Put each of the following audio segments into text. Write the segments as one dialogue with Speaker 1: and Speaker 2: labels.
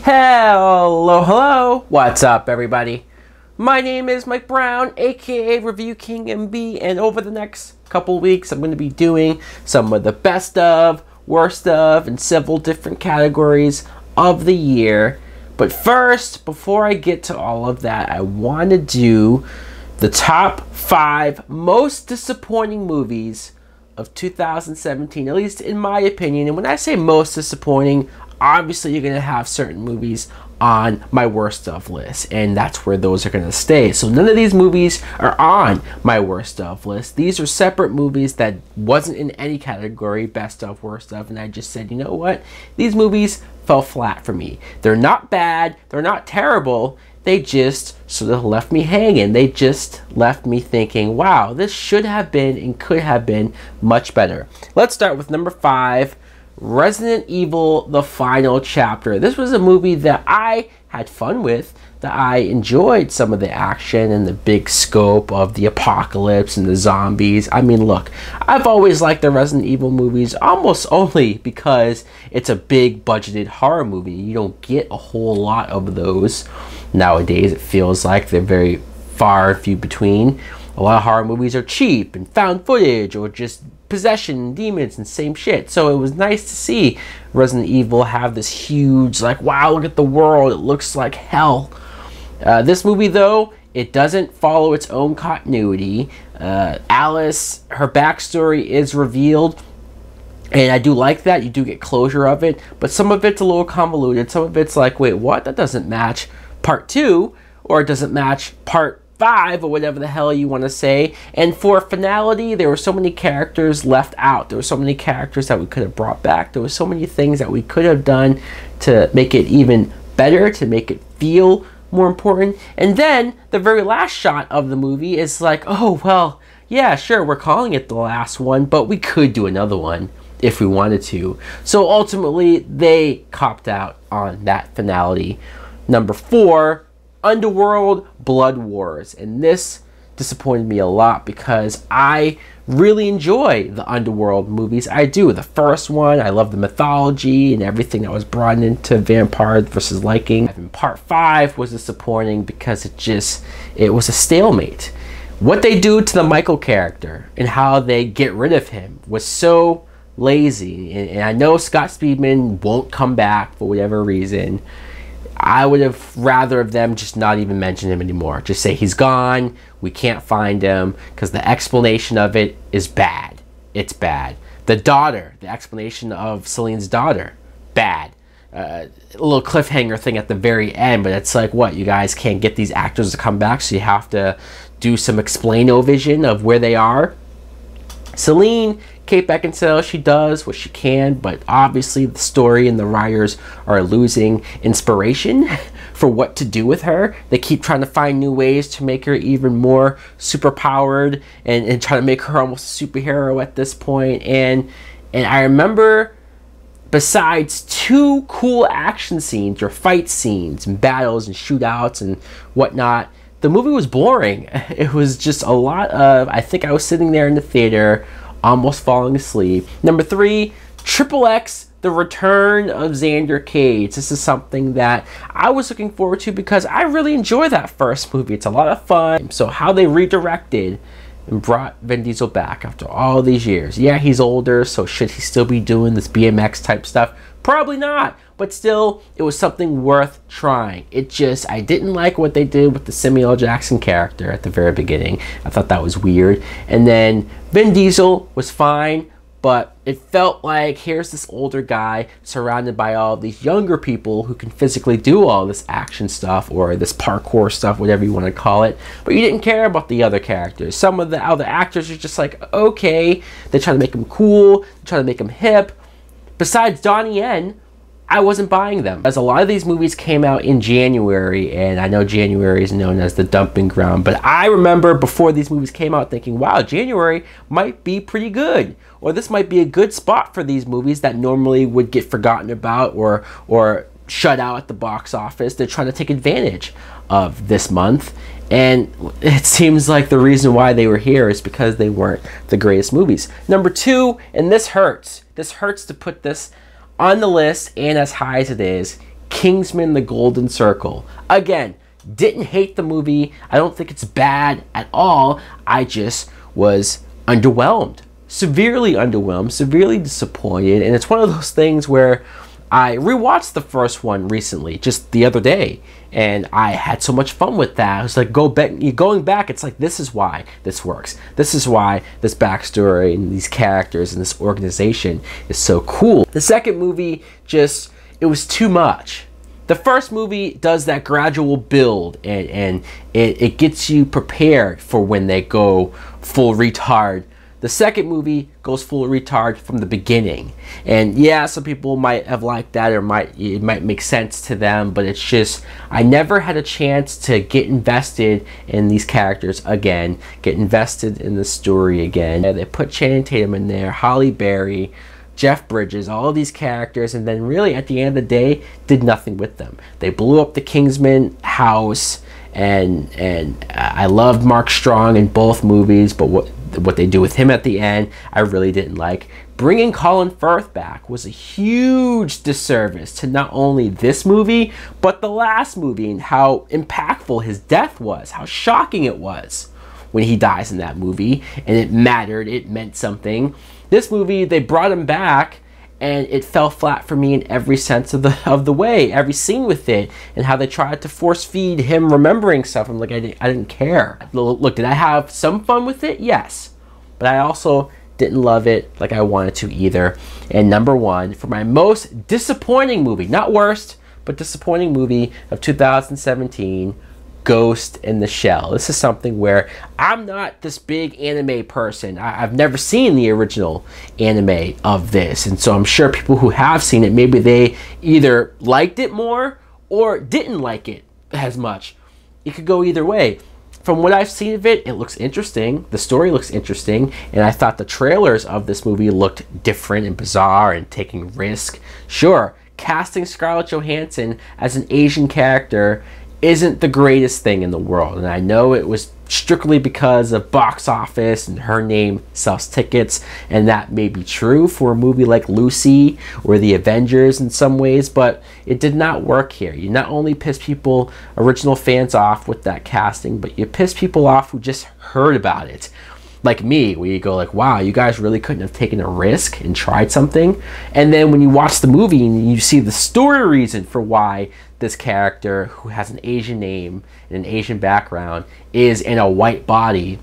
Speaker 1: Hello, what's up everybody? My name is Mike Brown, aka ReviewKingMB, and over the next couple weeks I'm going to be doing some of the best of, worst of, and several different categories of the year. But first, before I get to all of that, I want to do the top 5 most disappointing movies of 2017, at least in my opinion. And when I say most disappointing, obviously you're going to have certain movies on my worst of list, and that's where those are going to stay. So none of these movies are on my worst of list. These are separate movies that wasn't in any category, best of, worst of, and I just said, you know what, these movies fell flat for me. They're not bad, they're not terrible, they just sort of left me hanging. They just left me thinking, wow, this should have been and could have been much better. Let's start with number 5, Resident Evil: The Final Chapter. This was a movie that I had fun with, that I enjoyed some of the action and the big scope of the apocalypse and the zombies. I mean, look, I've always liked the Resident Evil movies almost only because it's a big budgeted horror movie. You don't get a whole lot of those nowadays. It feels like they're very far and few between. A lot of horror movies are cheap and found footage or just possession, demons, and same shit. So it was nice to see Resident Evil have this huge, like, wow, look at the world, it looks like hell. This movie, though, it doesn't follow its own continuity. Alice, her backstory is revealed, and I do like that. You do get closure of it, but some of it's a little convoluted. Some of it's like, wait, what? That doesn't match part 2, or it doesn't match part 5, or whatever the hell you want to say. And for finality, there were so many characters left out. There were so many characters that we could have brought back. There were so many things that we could have done to make it even better, to make it feel more important. And then the very last shot of the movie is like, oh, well, yeah, sure, we're calling it the last one, but we could do another one if we wanted to. So ultimately, they copped out on that finality. Number 4, Underworld Blood Wars, and this disappointed me a lot because I really enjoy the Underworld movies. I do. The first one, I love the mythology and everything that was brought into Vampire versus Liking. And part 5 was disappointing because it was a stalemate. What they do to the Michael character and how they get rid of him was so lazy, and I know Scott Speedman won't come back for whatever reason. I would have rather of them just not even mention him anymore. Just say he's gone, we can't find him, because the explanation of it is bad. It's bad. The daughter, the explanation of Celine's daughter, bad. A little cliffhanger thing at the very end, but it's like, what, you guys can't get these actors to come back, so you have to do some explain-o-vision of where they are? Celine, Kate Beckinsale, she does what she can, but obviously the story and the writers are losing inspiration for what to do with her. They keep trying to find new ways to make her even more superpowered and try to make her almost a superhero at this point. And I remember, besides 2 cool action scenes or fight scenes and battles and shootouts and whatnot, the movie was boring. It was just a lot of, I think I was sitting there in the theater almost falling asleep. Number 3, Triple X, The Return of Xander Cage. This is something that I was looking forward to because I really enjoy that first movie. It's a lot of fun. So how they redirected and brought Vin Diesel back after all these years. Yeah, he's older, so should he still be doing this BMX type stuff? Probably not, but still, it was something worth trying. I didn't like what they did with the Samuel L. Jackson character at the very beginning. I thought that was weird. And then Vin Diesel was fine, but it felt like here's this older guy surrounded by all these younger people who can physically do all this action stuff or this parkour stuff, whatever you want to call it, but you didn't care about the other characters. Some of the other actors are just like, okay, they try to make them cool, they try to make them hip. Besides Donnie Yen, I wasn't buying them. As a lot of these movies came out in January, and I know January is known as the dumping ground, but I remember before these movies came out thinking, wow, January might be pretty good, or this might be a good spot for these movies that normally would get forgotten about or shut out at the box office. They're trying to take advantage of this month, and it seems like the reason why they were here is because they weren't the greatest movies. Number 2, and this hurts to put this on the list and as high as it is, Kingsman: The Golden Circle. Again, didn't hate the movie. I don't think it's bad at all. I just was underwhelmed. Severely underwhelmed, severely disappointed. And it's one of those things where I rewatched the first one recently, just the other day, and I had so much fun with that. I was like, going back, it's like, this is why this works. This is why this backstory and these characters and this organization is so cool. The second movie it was too much. The first movie does that gradual build, and it gets you prepared for when they go full retard. The second movie goes full retard from the beginning. And yeah, some people might have liked that, or it might make sense to them, but it's just, I never had a chance to get invested in these characters again, get invested in the story again. They put Channing Tatum in there, Halle Berry, Jeff Bridges, all of these characters, and then really at the end of the day, did nothing with them. They blew up the Kingsman house, and I loved Mark Strong in both movies, but what they do with him at the end, I really didn't like. Bringing Colin Firth back was a huge disservice to not only this movie, but the last movie, and how impactful his death was, how shocking it was when he dies in that movie, and it mattered, it meant something. This movie, they brought him back, and it fell flat for me in every sense of the way, every scene with it, and how they tried to force feed him remembering stuff. I'm like, I didn't care. Look, did I have some fun with it? Yes. But I also didn't love it like I wanted to either. And number one, for my most disappointing movie, not worst, but disappointing movie of 2017, Ghost in the Shell. This is something where I'm not this big anime person. I've never seen the original anime of this, and so I'm sure people who have seen it, maybe they either liked it more or didn't like it as much. It could go either way. From what I've seen of it, it looks interesting. The story looks interesting, and I thought the trailers of this movie looked different and bizarre and taking risk. Sure, casting Scarlett Johansson as an Asian character isn't the greatest thing in the world, and I know it was strictly because of box office and her name sells tickets, and that may be true for a movie like Lucy or the Avengers in some ways, but it did not work here. You not only piss people, original fans, off with that casting, but you piss people off who just heard about it, like me, where you go like, wow, you guys really couldn't have taken a risk and tried something. And then when you watch the movie and you see the story reason for why this character, who has an Asian name and an Asian background, is in a white body,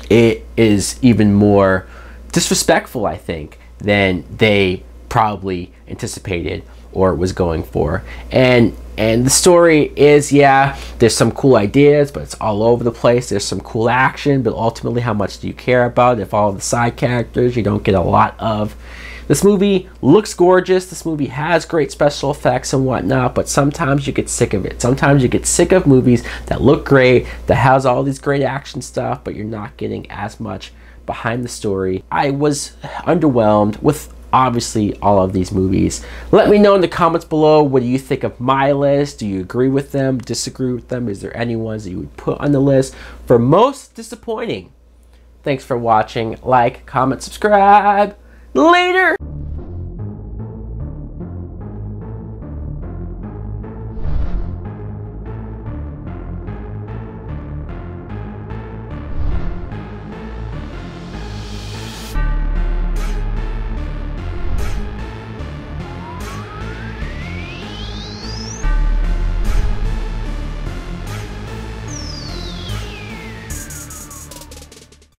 Speaker 1: it is even more disrespectful, I think, than they probably anticipated or was going for. And the story is, yeah, there's some cool ideas, but it's all over the place. There's some cool action, but ultimately, how much do you care about if all of the side characters you don't get a lot of? This movie looks gorgeous. This movie has great special effects and whatnot, but sometimes you get sick of it. Sometimes you get sick of movies that look great, that has all these great action stuff, but you're not getting as much behind the story. I was underwhelmed with obviously all of these movies. Let me know in the comments below, what do you think of my list? Do you agree with them, disagree with them? Is there any ones that you would put on the list for most disappointing? Thanks for watching. Like, comment, subscribe. Later!